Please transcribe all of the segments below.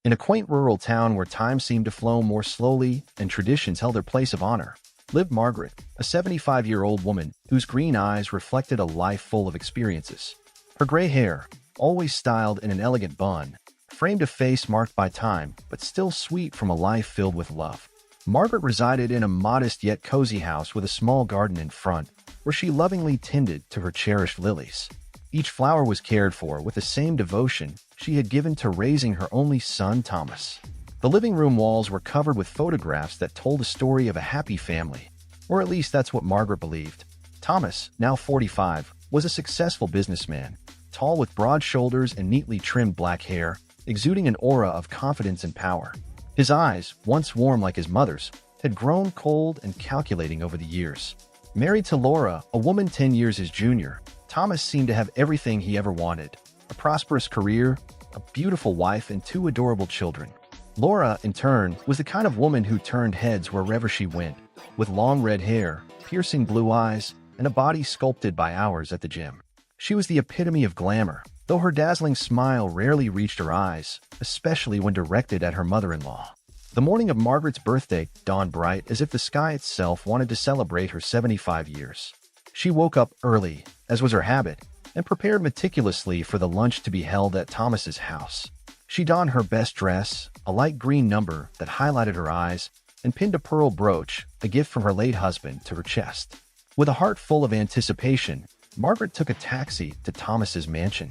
In a quaint rural town where time seemed to flow more slowly and traditions held their place of honor, lived Margaret, a 75-year-old woman whose green eyes reflected a life full of experiences. Her gray hair, always styled in an elegant bun, framed a face marked by time but still sweet from a life filled with love. Margaret resided in a modest yet cozy house with a small garden in front, where she lovingly tended to her cherished lilies. Each flower was cared for with the same devotion she had given to raising her only son, Thomas. The living room walls were covered with photographs that told a story of a happy family, or at least that's what Margaret believed. Thomas, now 45, was a successful businessman, tall with broad shoulders and neatly trimmed black hair, exuding an aura of confidence and power. His eyes, once warm like his mother's, had grown cold and calculating over the years. Married to Laura, a woman 10 years his junior, Thomas seemed to have everything he ever wanted: a prosperous career, a beautiful wife, and two adorable children. Laura, in turn, was the kind of woman who turned heads wherever she went, with long red hair, piercing blue eyes, and a body sculpted by hours at the gym. She was the epitome of glamour, though her dazzling smile rarely reached her eyes, especially when directed at her mother-in-law. The morning of Margaret's birthday dawned bright as if the sky itself wanted to celebrate her 75 years. She woke up early, as was her habit, and prepared meticulously for the lunch to be held at Thomas's house. She donned her best dress, a light green number that highlighted her eyes, and pinned a pearl brooch, a gift from her late husband, to her chest. With a heart full of anticipation, Margaret took a taxi to Thomas's mansion.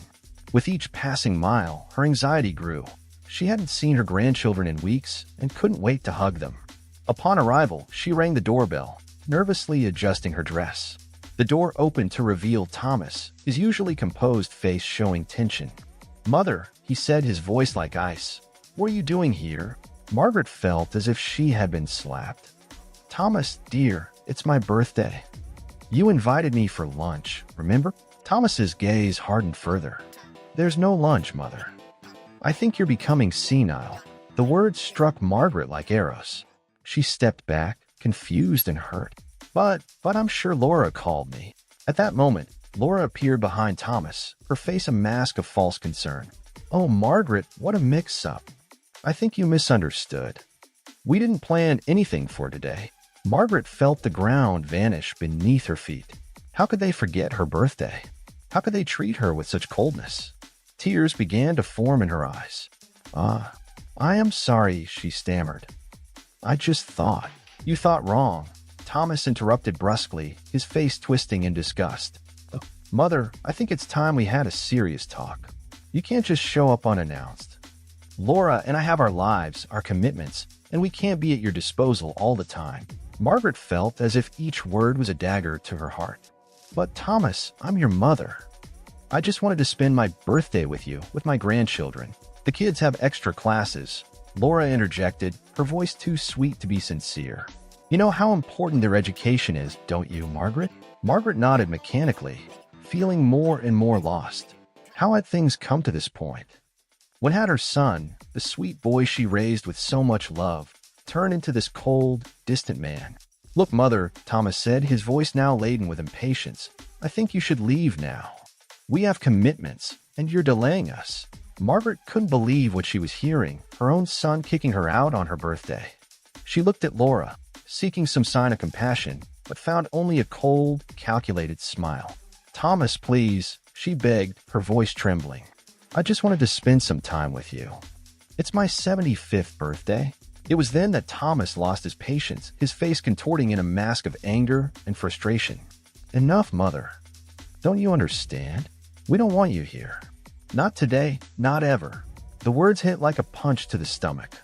With each passing mile, her anxiety grew. She hadn't seen her grandchildren in weeks and couldn't wait to hug them. Upon arrival, she rang the doorbell, nervously adjusting her dress. The door opened to reveal Thomas, his usually composed face showing tension. "Mother," he said, his voice like ice. "What are you doing here?" Margaret felt as if she had been slapped. "Thomas, dear, it's my birthday. You invited me for lunch, remember?" Thomas's gaze hardened further. "There's no lunch, Mother. I think you're becoming senile." The words struck Margaret like arrows. She stepped back, confused and hurt. But I'm sure Laura called me." At that moment, Laura appeared behind Thomas, her face a mask of false concern. "Oh, Margaret, what a mix-up. I think you misunderstood. We didn't plan anything for today." Margaret felt the ground vanish beneath her feet. How could they forget her birthday? How could they treat her with such coldness? Tears began to form in her eyes. I am sorry," she stammered. "I just thought." "You thought wrong," Thomas interrupted brusquely, his face twisting in disgust. "Mother, I think it's time we had a serious talk. You can't just show up unannounced. Laura and I have our lives, our commitments, and we can't be at your disposal all the time." Margaret felt as if each word was a dagger to her heart. "But Thomas, I'm your mother. I just wanted to spend my birthday with you, with my grandchildren. The kids have extra classes," Laura interjected, her voice too sweet to be sincere. "You know how important their education is, don't you, Margaret?" Margaret nodded mechanically, feeling more and more lost. How had things come to this point? When had her son, the sweet boy she raised with so much love, turned into this cold, distant man? "Look, Mother," Thomas said, his voice now laden with impatience, "I think you should leave now. We have commitments, and you're delaying us." Margaret couldn't believe what she was hearing, her own son kicking her out on her birthday. She looked at Laura, seeking some sign of compassion, but found only a cold, calculated smile. "Thomas, please," she begged, her voice trembling. "I just wanted to spend some time with you. It's my 75th birthday." It was then that Thomas lost his patience, his face contorting in a mask of anger and frustration. "Enough, Mother. Don't you understand? We don't want you here. Not today, not ever." The words hit like a punch to the stomach.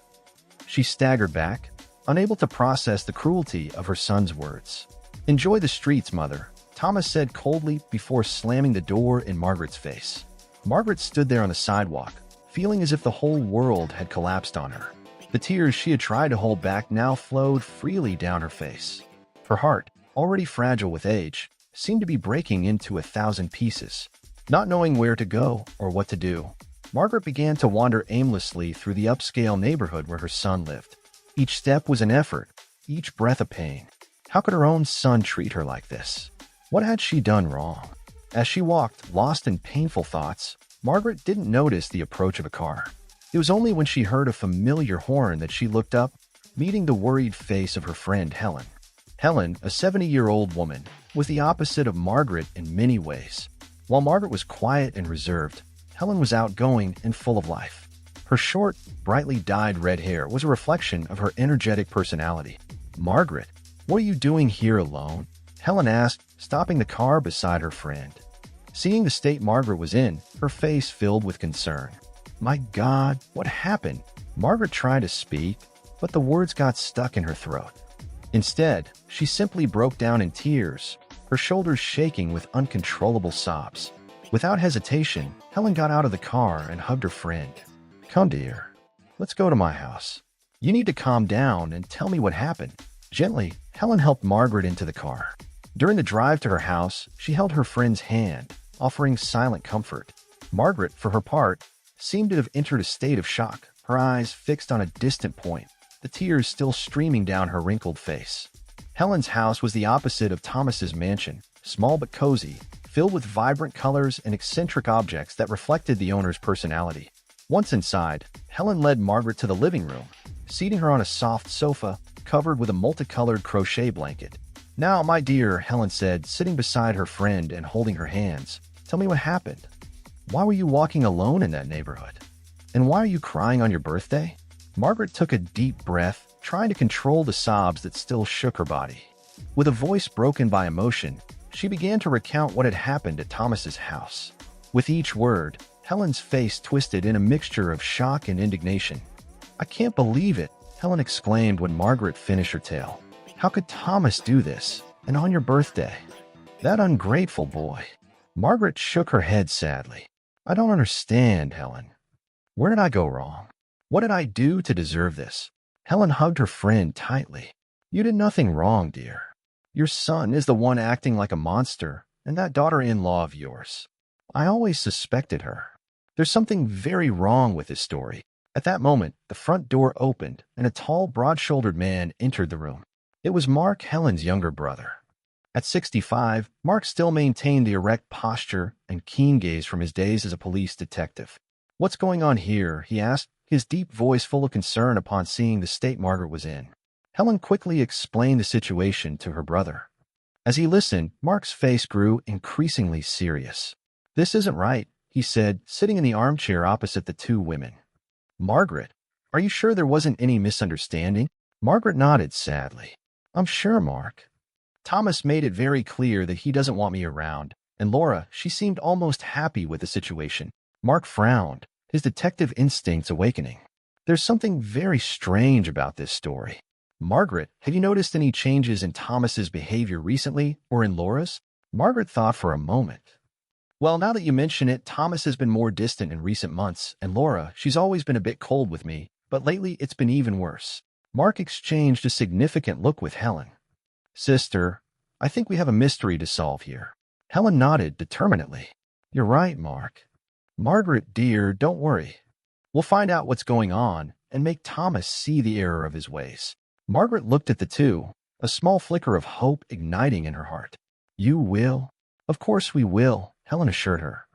She staggered back, unable to process the cruelty of her son's words. "Enjoy the streets, Mother," Thomas said coldly before slamming the door in Margaret's face. Margaret stood there on the sidewalk, feeling as if the whole world had collapsed on her. The tears she had tried to hold back now flowed freely down her face. Her heart, already fragile with age, seemed to be breaking into 1,000 pieces. Not knowing where to go or what to do, Margaret began to wander aimlessly through the upscale neighborhood where her son lived. Each step was an effort, each breath a pain. How could her own son treat her like this? What had she done wrong? As she walked, lost in painful thoughts, Margaret didn't notice the approach of a car. It was only when she heard a familiar horn that she looked up, meeting the worried face of her friend Helen. Helen, a 70-year-old woman, was the opposite of Margaret in many ways. While Margaret was quiet and reserved, Helen was outgoing and full of life. Her short, brightly dyed red hair was a reflection of her energetic personality. "Margaret, what are you doing here alone?" Helen asked, stopping the car beside her friend. Seeing the state Margaret was in, her face filled with concern. "My God, what happened?" Margaret tried to speak, but the words got stuck in her throat. Instead, she simply broke down in tears, her shoulders shaking with uncontrollable sobs. Without hesitation, Helen got out of the car and hugged her friend. "Come, dear. Let's go to my house. You need to calm down and tell me what happened." Gently, Helen helped Margaret into the car. During the drive to her house, she held her friend's hand, offering silent comfort. Margaret, for her part, seemed to have entered a state of shock, her eyes fixed on a distant point, the tears still streaming down her wrinkled face. Helen's house was the opposite of Thomas's mansion, small but cozy, filled with vibrant colors and eccentric objects that reflected the owner's personality. Once inside, Helen led Margaret to the living room, seating her on a soft sofa covered with a multicolored crochet blanket. "Now, my dear," Helen said, sitting beside her friend and holding her hands, "tell me what happened. Why were you walking alone in that neighborhood? And why are you crying on your birthday?" Margaret took a deep breath, trying to control the sobs that still shook her body. With a voice broken by emotion, she began to recount what had happened at Thomas's house. With each word, Helen's face twisted in a mixture of shock and indignation. "I can't believe it," Helen exclaimed when Margaret finished her tale. "How could Thomas do this? And on your birthday? That ungrateful boy." Margaret shook her head sadly. "I don't understand, Helen. Where did I go wrong? What did I do to deserve this?" Helen hugged her friend tightly. "You did nothing wrong, dear. Your son is the one acting like a monster, and that daughter-in-law of yours. I always suspected her. There's something very wrong with this story." At that moment, the front door opened, and a tall, broad-shouldered man entered the room. It was Mark, Helen's younger brother. At 65, Mark still maintained the erect posture and keen gaze from his days as a police detective. "What's going on here?" he asked, his deep voice full of concern upon seeing the state Margaret was in. Helen quickly explained the situation to her brother. As he listened, Mark's face grew increasingly serious. "This isn't right," he said, sitting in the armchair opposite the two women. "Margaret, are you sure there wasn't any misunderstanding?" Margaret nodded sadly. "I'm sure, Mark. Thomas made it very clear that he doesn't want me around, and Laura, she seemed almost happy with the situation." Mark frowned, his detective instincts awakening. "There's something very strange about this story. Margaret, have you noticed any changes in Thomas's behavior recently, or in Laura's?" Margaret thought for a moment. "Well, now that you mention it, Thomas has been more distant in recent months, and Laura, she's always been a bit cold with me, but lately it's been even worse." Mark exchanged a significant look with Helen. "Sister, I think we have a mystery to solve here." Helen nodded determinedly. "You're right, Mark. Margaret, dear, don't worry. We'll find out what's going on and make Thomas see the error of his ways." Margaret looked at the two, a small flicker of hope igniting in her heart. "You will?" "Of course we will," Helen assured her.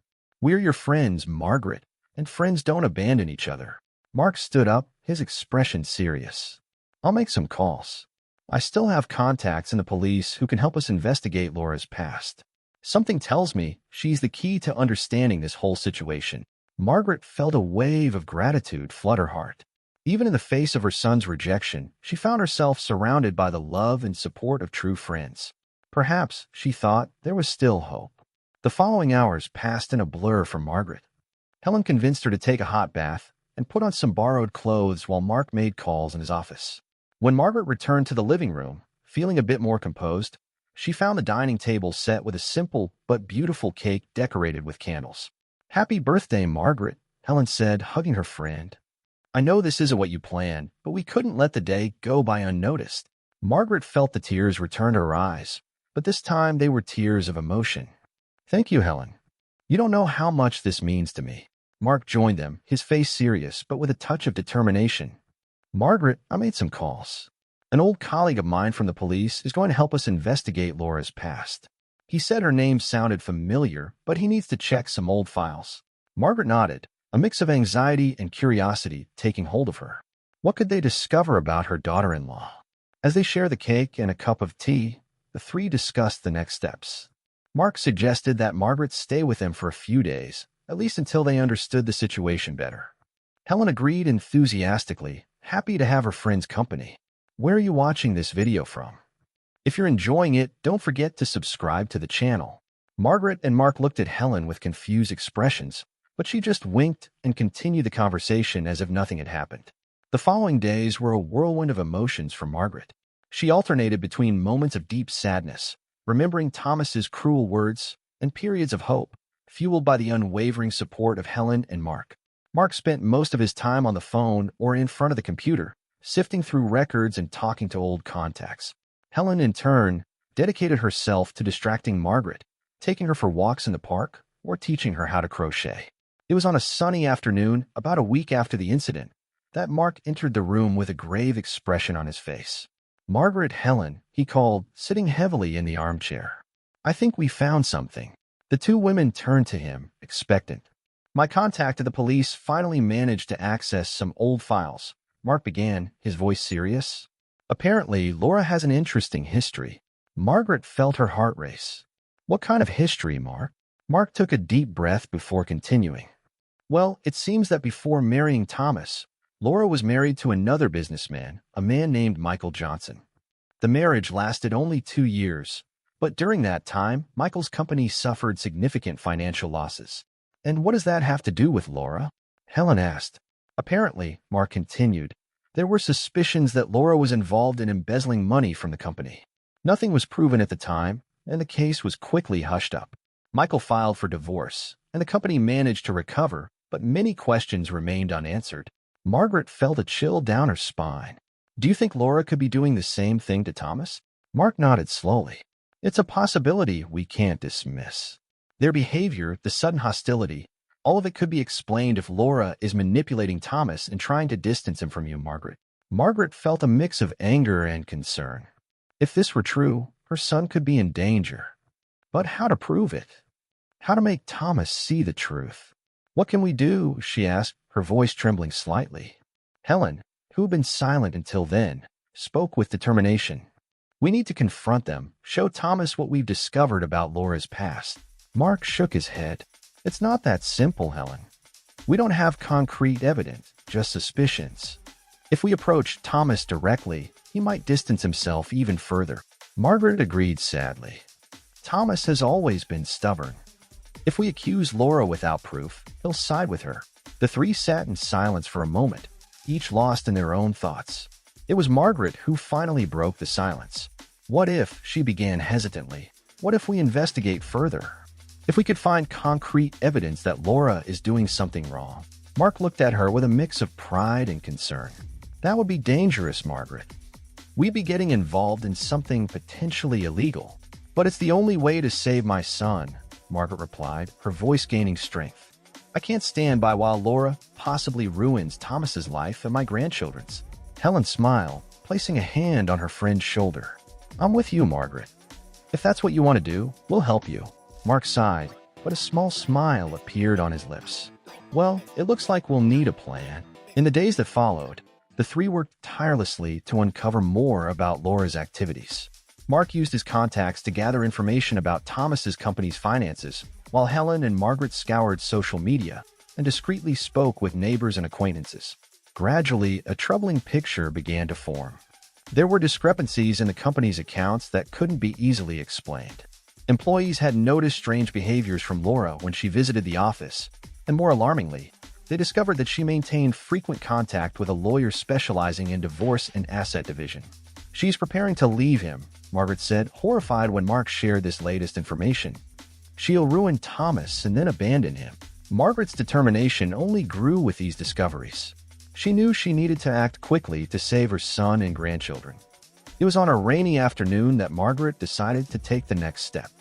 "We're your friends, Margaret, and friends don't abandon each other." Mark stood up, his expression serious. "I'll make some calls. I still have contacts in the police who can help us investigate Laura's past. Something tells me she's the key to understanding this whole situation." Margaret felt a wave of gratitude flood her heart. Even in the face of her son's rejection, she found herself surrounded by the love and support of true friends. Perhaps, she thought, there was still hope. The following hours passed in a blur for Margaret. Helen convinced her to take a hot bath and put on some borrowed clothes while Mark made calls in his office. When Margaret returned to the living room, feeling a bit more composed, she found the dining table set with a simple but beautiful cake decorated with candles. "Happy birthday, Margaret," Helen said, hugging her friend. "I know this isn't what you planned, but we couldn't let the day go by unnoticed." Margaret felt the tears return to her eyes, but this time they were tears of emotion. "Thank you, Helen. You don't know how much this means to me." Mark joined them, his face serious but with a touch of determination. "Margaret, I made some calls. An old colleague of mine from the police is going to help us investigate Laura's past. He said her name sounded familiar, but he needs to check some old files." Margaret nodded, a mix of anxiety and curiosity taking hold of her. What could they discover about her daughter-in-law? As they share the cake and a cup of tea, the three discuss the next steps. Mark suggested that Margaret stay with them for a few days, at least until they understood the situation better. Helen agreed enthusiastically, happy to have her friend's company. Where are you watching this video from? If you're enjoying it, don't forget to subscribe to the channel. Margaret and Mark looked at Helen with confused expressions, but she just winked and continued the conversation as if nothing had happened. The following days were a whirlwind of emotions for Margaret. She alternated between moments of deep sadness, remembering Thomas's cruel words, and periods of hope, fueled by the unwavering support of Helen and Mark. Mark spent most of his time on the phone or in front of the computer, sifting through records and talking to old contacts. Helen, in turn, dedicated herself to distracting Margaret, taking her for walks in the park or teaching her how to crochet. It was on a sunny afternoon, about a week after the incident, that Mark entered the room with a grave expression on his face. "Margaret, Helen," he called, sitting heavily in the armchair. "I think we found something." The two women turned to him, expectant. "My contact at the police finally managed to access some old files," Mark began, his voice serious. "Apparently, Laura has an interesting history." Margaret felt her heart race. "What kind of history, Mark?" Mark took a deep breath before continuing. "Well, it seems that before marrying Thomas, Laura was married to another businessman, a man named Michael Johnson. The marriage lasted only 2 years, but during that time, Michael's company suffered significant financial losses. "And what does that have to do with Laura?" Helen asked. "Apparently," Mark continued, "there were suspicions that Laura was involved in embezzling money from the company. Nothing was proven at the time, and the case was quickly hushed up. Michael filed for divorce, and the company managed to recover, but many questions remained unanswered." Margaret felt a chill down her spine. "Do you think Laura could be doing the same thing to Thomas?" Mark nodded slowly. "It's a possibility we can't dismiss. Their behavior, the sudden hostility, all of it could be explained if Laura is manipulating Thomas and trying to distance him from you, Margaret." Margaret felt a mix of anger and concern. If this were true, her son could be in danger. But how to prove it? How to make Thomas see the truth? "What can we do?" she asked, her voice trembling slightly. Helen, who had been silent until then, spoke with determination. "We need to confront them, show Thomas what we've discovered about Laura's past." Mark shook his head. "It's not that simple, Helen. We don't have concrete evidence, just suspicions. If we approach Thomas directly, he might distance himself even further." Margaret agreed sadly. "Thomas has always been stubborn. If we accuse Laura without proof, he'll side with her." The three sat in silence for a moment, each lost in their own thoughts. It was Margaret who finally broke the silence. "What if," she began hesitantly, "what if we investigate further? If we could find concrete evidence that Laura is doing something wrong?" Mark looked at her with a mix of pride and concern. "That would be dangerous, Margaret. We'd be getting involved in something potentially illegal." "But it's the only way to save my son," Margaret replied, her voice gaining strength. "I can't stand by while Laura possibly ruins Thomas's life and my grandchildren's." Helen smiled, placing a hand on her friend's shoulder. "I'm with you, Margaret. If that's what you want to do, we'll help you." Mark sighed, but a small smile appeared on his lips. "Well, it looks like we'll need a plan." In the days that followed, the three worked tirelessly to uncover more about Laura's activities. Mark used his contacts to gather information about Thomas's company's finances, while Helen and Margaret scoured social media and discreetly spoke with neighbors and acquaintances. Gradually, a troubling picture began to form. There were discrepancies in the company's accounts that couldn't be easily explained. Employees had noticed strange behaviors from Laura when she visited the office, and more alarmingly, they discovered that she maintained frequent contact with a lawyer specializing in divorce and asset division. "She's preparing to leave him," Margaret said, horrified when Mark shared this latest information. "She'll ruin Thomas and then abandon him." Margaret's determination only grew with these discoveries. She knew she needed to act quickly to save her son and grandchildren. It was on a rainy afternoon that Margaret decided to take the next step.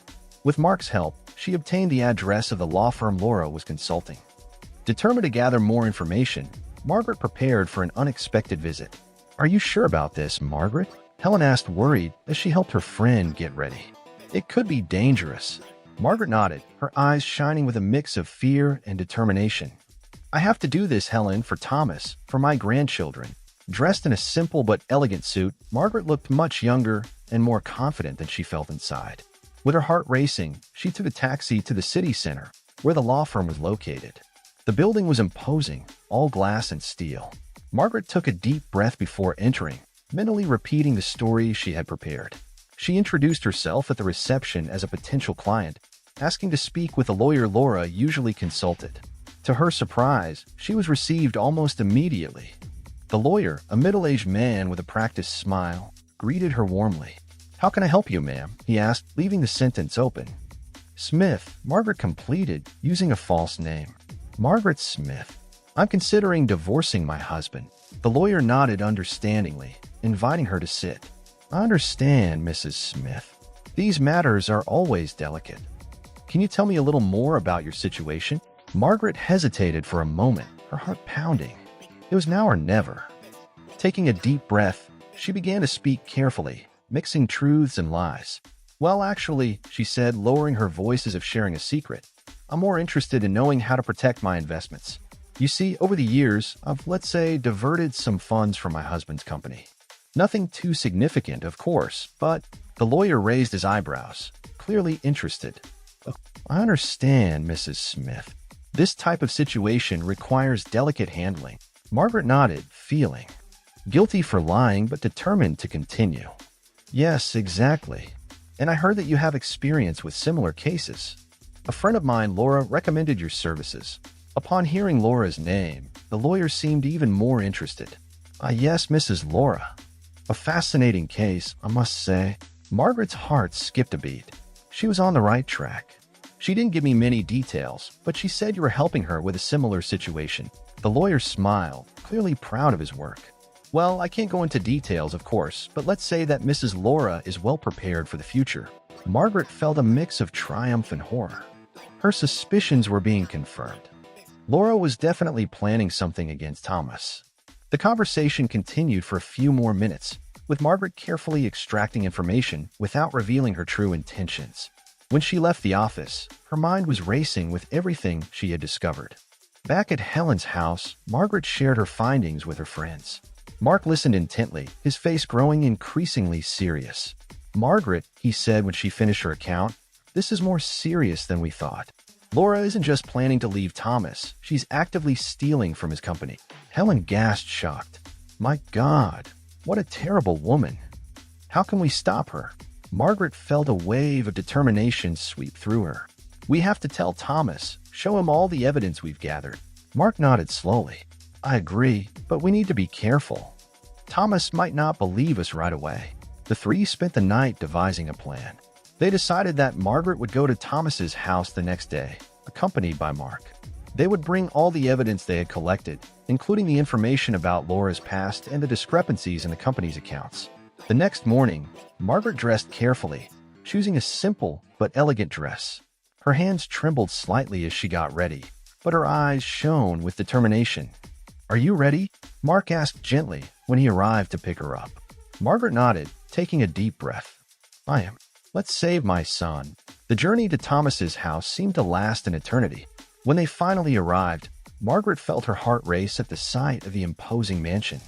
With Mark's help, she obtained the address of the law firm Laura was consulting. Determined to gather more information, Margaret prepared for an unexpected visit. "Are you sure about this, Margaret?" Helen asked, worried, as she helped her friend get ready. "It could be dangerous." Margaret nodded, her eyes shining with a mix of fear and determination. I have to do this, Helen, for Thomas, for my grandchildren. Dressed in a simple but elegant suit, Margaret looked much younger and more confident than she felt inside. With her heart racing, she took a taxi to the city center, where the law firm was located. The building was imposing, all glass and steel. Margaret took a deep breath before entering, mentally repeating the story she had prepared. She introduced herself at the reception as a potential client, asking to speak with the lawyer Laura usually consulted. To her surprise, she was received almost immediately. The lawyer, a middle-aged man with a practiced smile, greeted her warmly. "How can I help you, ma'am?" he asked, leaving the sentence open. "Smith," Margaret completed, using a false name. "Margaret Smith. I'm considering divorcing my husband." The lawyer nodded understandingly, inviting her to sit. "I understand, Mrs. Smith. These matters are always delicate. Can you tell me a little more about your situation?" Margaret hesitated for a moment, her heart pounding. It was now or never. Taking a deep breath, she began to speak carefully, mixing truths and lies. "Well, actually," she said, lowering her voice as if sharing a secret, "I'm more interested in knowing how to protect my investments. You see, over the years, I've, let's say, diverted some funds from my husband's company. Nothing too significant, of course, but..." The lawyer raised his eyebrows, clearly interested. "I understand, Mrs. Smith. This type of situation requires delicate handling." Margaret nodded, feeling guilty for lying but determined to continue. "Yes, exactly. And I heard that you have experience with similar cases. A friend of mine, Laura, recommended your services." Upon hearing Laura's name, the lawyer seemed even more interested. "Ah, yes, Mrs. Laura. A fascinating case, I must say." Margaret's heart skipped a beat. She was on the right track. "She didn't give me many details, but she said you were helping her with a similar situation." The lawyer smiled, clearly proud of his work. "Well, I can't go into details, of course, but let's say that Mrs. Laura is well prepared for the future." Margaret felt a mix of triumph and horror. Her suspicions were being confirmed. Laura was definitely planning something against Thomas. The conversation continued for a few more minutes, with Margaret carefully extracting information without revealing her true intentions. When she left the office, her mind was racing with everything she had discovered. Back at Helen's house, Margaret shared her findings with her friends. Mark listened intently, his face growing increasingly serious. "Margaret," he said when she finished her account, "this is more serious than we thought. Laura isn't just planning to leave Thomas, she's actively stealing from his company." Helen gasped, shocked. "My God, what a terrible woman. How can we stop her?" Margaret felt a wave of determination sweep through her. "We have to tell Thomas, show him all the evidence we've gathered." Mark nodded slowly. "I agree, but we need to be careful. Thomas might not believe us right away." The three spent the night devising a plan. They decided that Margaret would go to Thomas's house the next day, accompanied by Mark. They would bring all the evidence they had collected, including the information about Laura's past and the discrepancies in the company's accounts. The next morning, Margaret dressed carefully, choosing a simple but elegant dress. Her hands trembled slightly as she got ready, but her eyes shone with determination. "Are you ready?" Mark asked gently when he arrived to pick her up. Margaret nodded, taking a deep breath. "I am. Let's save my son." The journey to Thomas's house seemed to last an eternity. When they finally arrived, Margaret felt her heart race at the sight of the imposing mansion.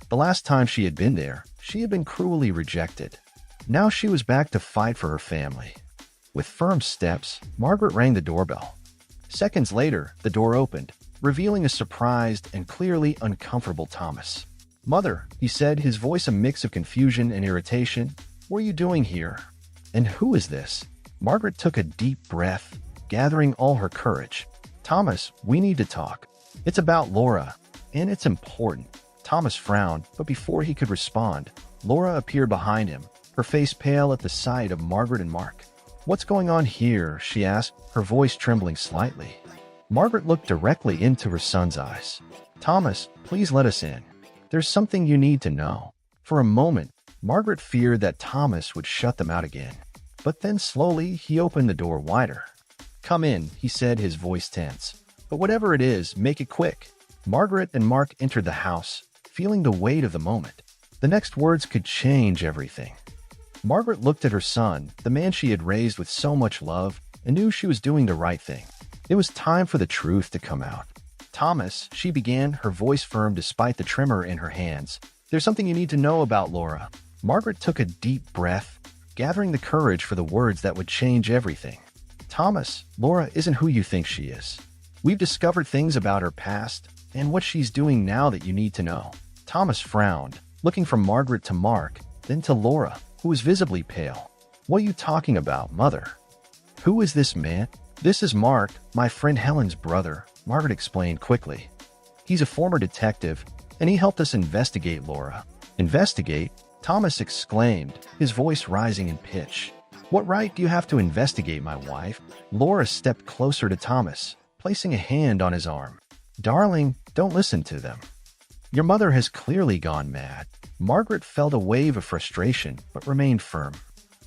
The last time she had been there, she had been cruelly rejected. Now she was back to fight for her family. With firm steps, Margaret rang the doorbell. Seconds later, the door opened, revealing a surprised and clearly uncomfortable Thomas. "Mother," he said, his voice a mix of confusion and irritation, "what are you doing here? And who is this?" Margaret took a deep breath, gathering all her courage. "Thomas, we need to talk. It's about Laura, and it's important." Thomas frowned, but before he could respond, Laura appeared behind him, her face pale at the sight of Margaret and Mark. "What's going on here?" she asked, her voice trembling slightly. Margaret looked directly into her son's eyes. "Thomas, please let us in. There's something you need to know." For a moment, Margaret feared that Thomas would shut them out again. But then slowly, he opened the door wider. "Come in," he said, his voice tense. "But whatever it is, make it quick." Margaret and Mark entered the house, feeling the weight of the moment. The next words could change everything. Margaret looked at her son, the man she had raised with so much love, and knew she was doing the right thing. It was time for the truth to come out. Thomas, she began, her voice firm despite the tremor in her hands. There's something you need to know about Laura. Margaret took a deep breath, gathering the courage for the words that would change everything. Thomas, Laura isn't who you think she is. We've discovered things about her past and what she's doing now that you need to know. Thomas frowned, looking from Margaret to Mark, then to Laura, who was visibly pale. What are you talking about, Mother? Who is this man? This is Mark, my friend Helen's brother, Margaret explained quickly. He's a former detective, and he helped us investigate Laura. Investigate? Thomas exclaimed, his voice rising in pitch. What right do you have to investigate my wife? Laura stepped closer to Thomas, placing a hand on his arm. Darling, don't listen to them. Your mother has clearly gone mad. Margaret felt a wave of frustration, but remained firm.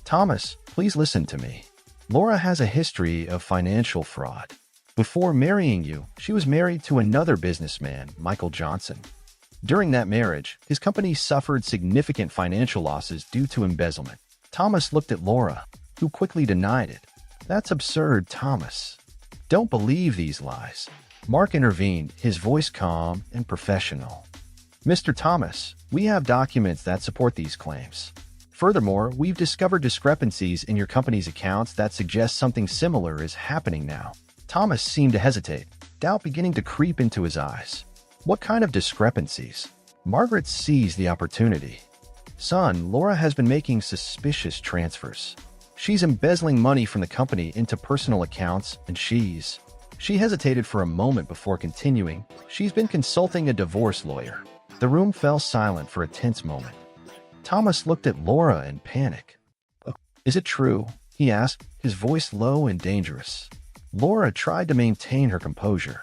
Thomas, please listen to me. Laura has a history of financial fraud. Before marrying you, she was married to another businessman, Michael Johnson. During that marriage, his company suffered significant financial losses due to embezzlement. Thomas looked at Laura, who quickly denied it. That's absurd, Thomas. Don't believe these lies. Mark intervened, his voice calm and professional. Mr. Thomas, we have documents that support these claims. Furthermore, we've discovered discrepancies in your company's accounts that suggest something similar is happening now. Thomas seemed to hesitate, doubt beginning to creep into his eyes. What kind of discrepancies? Margaret seized the opportunity. Son, Laura has been making suspicious transfers. She's embezzling money from the company into personal accounts, and She hesitated for a moment before continuing. She's been consulting a divorce lawyer. The room fell silent for a tense moment. Thomas looked at Laura in panic. Is it true? He asked, his voice low and dangerous. Laura tried to maintain her composure.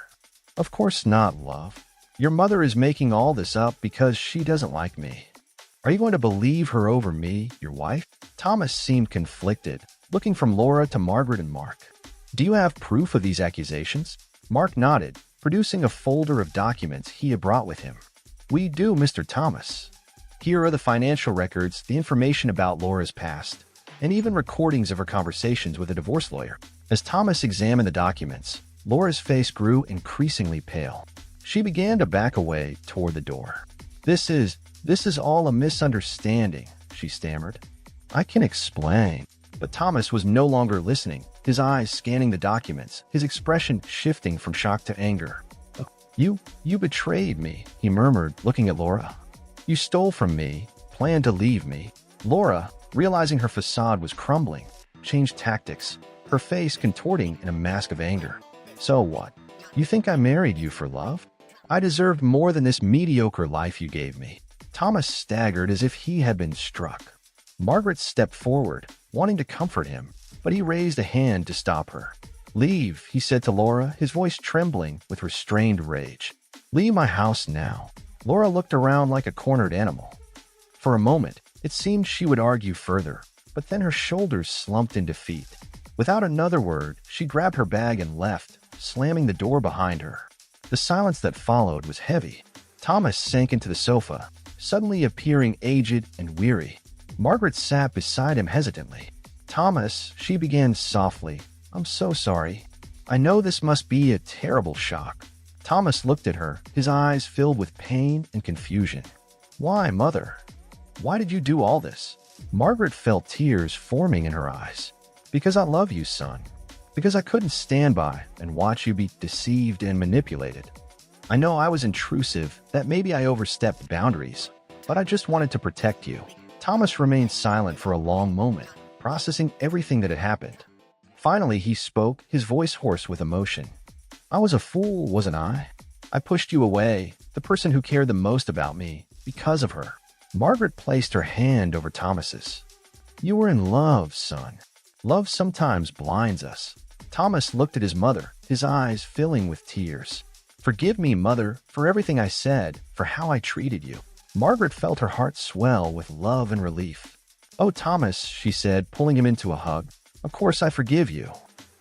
Of course not, love. Your mother is making all this up because she doesn't like me. Are you going to believe her over me, your wife? Thomas seemed conflicted, looking from Laura to Margaret and Mark. Do you have proof of these accusations? Mark nodded, producing a folder of documents he had brought with him. We do, Mr. Thomas. Here are the financial records, the information about Laura's past, and even recordings of her conversations with a divorce lawyer. As Thomas examined the documents, Laura's face grew increasingly pale. She began to back away toward the door. This is all a misunderstanding, she stammered. I can explain. But Thomas was no longer listening, his eyes scanning the documents, his expression shifting from shock to anger. You betrayed me, he murmured, looking at Laura. You stole from me, planned to leave me. Laura, realizing her facade was crumbling, changed tactics, her face contorting in a mask of anger. So what? You think I married you for love? I deserved more than this mediocre life you gave me. Thomas staggered as if he had been struck. Margaret stepped forward, wanting to comfort him, but he raised a hand to stop her. Leave, he said to Laura, his voice trembling with restrained rage. Leave my house now. Laura looked around like a cornered animal. For a moment, it seemed she would argue further, but then her shoulders slumped in defeat. Without another word, she grabbed her bag and left, slamming the door behind her. The silence that followed was heavy. Thomas sank into the sofa, suddenly appearing aged and weary. Margaret sat beside him hesitantly. Thomas, she began softly, I'm so sorry. I know this must be a terrible shock. Thomas looked at her, his eyes filled with pain and confusion. Why, Mother? Why did you do all this? Margaret felt tears forming in her eyes. Because I love you, son. Because I couldn't stand by and watch you be deceived and manipulated. I know I was intrusive, that maybe I overstepped boundaries, but I just wanted to protect you. Thomas remained silent for a long moment, processing everything that had happened. Finally, he spoke, his voice hoarse with emotion. I was a fool, wasn't I? I pushed you away, the person who cared the most about me, because of her. Margaret placed her hand over Thomas's. You were in love, son. Love sometimes blinds us. Thomas looked at his mother, his eyes filling with tears. Forgive me, Mother, for everything I said, for how I treated you. Margaret felt her heart swell with love and relief. Oh, Thomas, she said, pulling him into a hug. Of course I forgive you.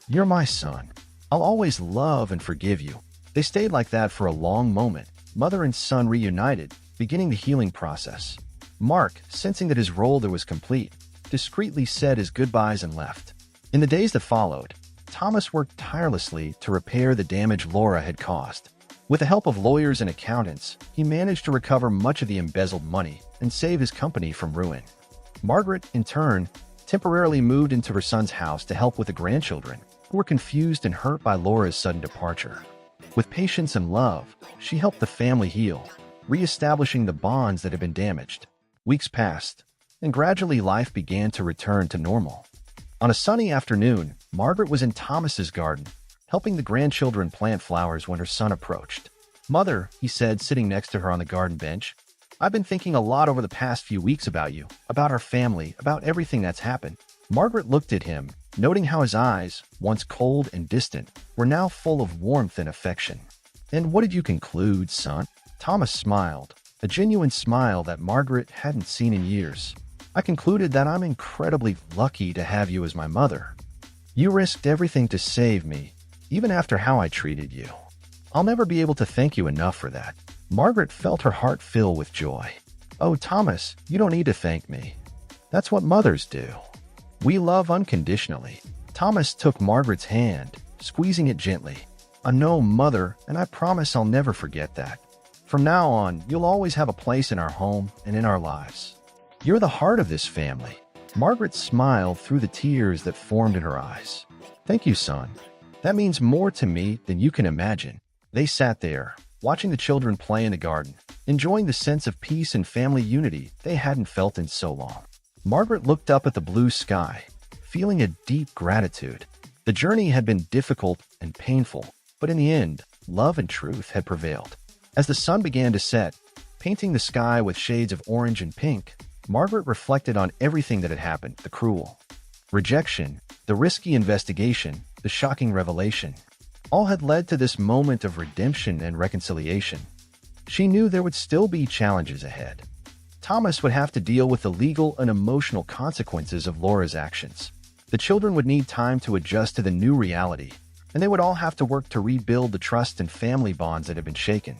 You're my son. I'll always love and forgive you. They stayed like that for a long moment, mother and son reunited, beginning the healing process. Mark, sensing that his role there was complete, discreetly said his goodbyes and left. In the days that followed, Thomas worked tirelessly to repair the damage Laura had caused. With the help of lawyers and accountants, he managed to recover much of the embezzled money and save his company from ruin. Margaret, in turn, temporarily moved into her son's house to help with the grandchildren, who were confused and hurt by Laura's sudden departure. With patience and love, she helped the family heal, re-establishing the bonds that had been damaged. Weeks passed, and gradually life began to return to normal. On a sunny afternoon, Margaret was in Thomas's garden, helping the grandchildren plant flowers when her son approached. "Mother," he said, sitting next to her on the garden bench, "I've been thinking a lot over the past few weeks about you, about our family, about everything that's happened." Margaret looked at him, noting how his eyes, once cold and distant, were now full of warmth and affection. "And what did you conclude, son?" Thomas smiled, a genuine smile that Margaret hadn't seen in years. "I concluded that I'm incredibly lucky to have you as my mother. You risked everything to save me, even after how I treated you. I'll never be able to thank you enough for that." Margaret felt her heart fill with joy. "Oh, Thomas, you don't need to thank me. That's what mothers do. We love unconditionally." Thomas took Margaret's hand, squeezing it gently. "I know, Mother, and I promise I'll never forget that. From now on, you'll always have a place in our home and in our lives. You're the heart of this family." Margaret smiled through the tears that formed in her eyes. "Thank you, son. That means more to me than you can imagine." They sat there, watching the children play in the garden, enjoying the sense of peace and family unity they hadn't felt in so long. Margaret looked up at the blue sky, feeling a deep gratitude. The journey had been difficult and painful, but in the end, love and truth had prevailed. As the sun began to set, painting the sky with shades of orange and pink, Margaret reflected on everything that had happened: the cruel rejection, the risky investigation, the shocking revelation. All had led to this moment of redemption and reconciliation. She knew there would still be challenges ahead. Thomas would have to deal with the legal and emotional consequences of Laura's actions. The children would need time to adjust to the new reality, and they would all have to work to rebuild the trust and family bonds that had been shaken.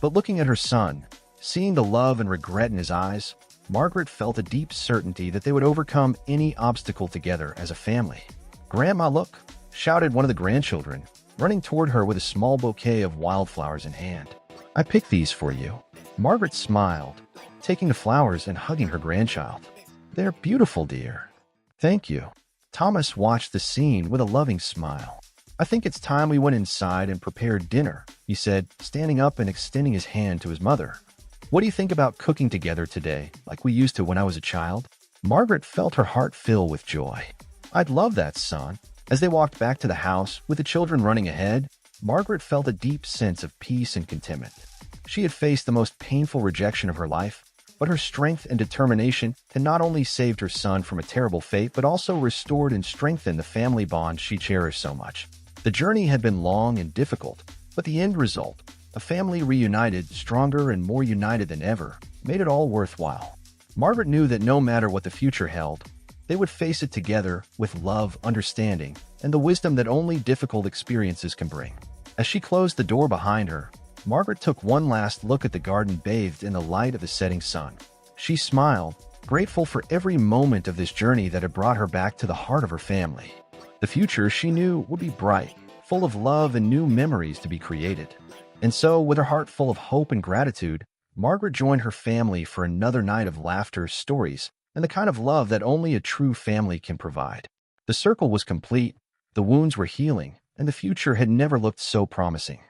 But looking at her son, seeing the love and regret in his eyes, Margaret felt a deep certainty that they would overcome any obstacle together as a family. "Grandma, look!" shouted one of the grandchildren, running toward her with a small bouquet of wildflowers in hand. "I picked these for you." Margaret smiled, taking the flowers and hugging her grandchild. "They're beautiful, dear." "Thank you." Thomas watched the scene with a loving smile. "I think it's time we went inside and prepared dinner," he said, standing up and extending his hand to his mother. "What do you think about cooking together today, like we used to when I was a child?" Margaret felt her heart fill with joy. "I'd love that, son." As they walked back to the house, with the children running ahead, Margaret felt a deep sense of peace and contentment. She had faced the most painful rejection of her life, but her strength and determination had not only saved her son from a terrible fate, but also restored and strengthened the family bond she cherished so much. The journey had been long and difficult, but the end result, a family reunited, stronger and more united than ever, made it all worthwhile. Margaret knew that no matter what the future held, they would face it together with love, understanding, and the wisdom that only difficult experiences can bring. As she closed the door behind her, Margaret took one last look at the garden bathed in the light of the setting sun. She smiled, grateful for every moment of this journey that had brought her back to the heart of her family. The future, she knew, would be bright, full of love and new memories to be created. And so, with her heart full of hope and gratitude, Margaret joined her family for another night of laughter, stories, and the kind of love that only a true family can provide. The circle was complete, the wounds were healing, and the future had never looked so promising.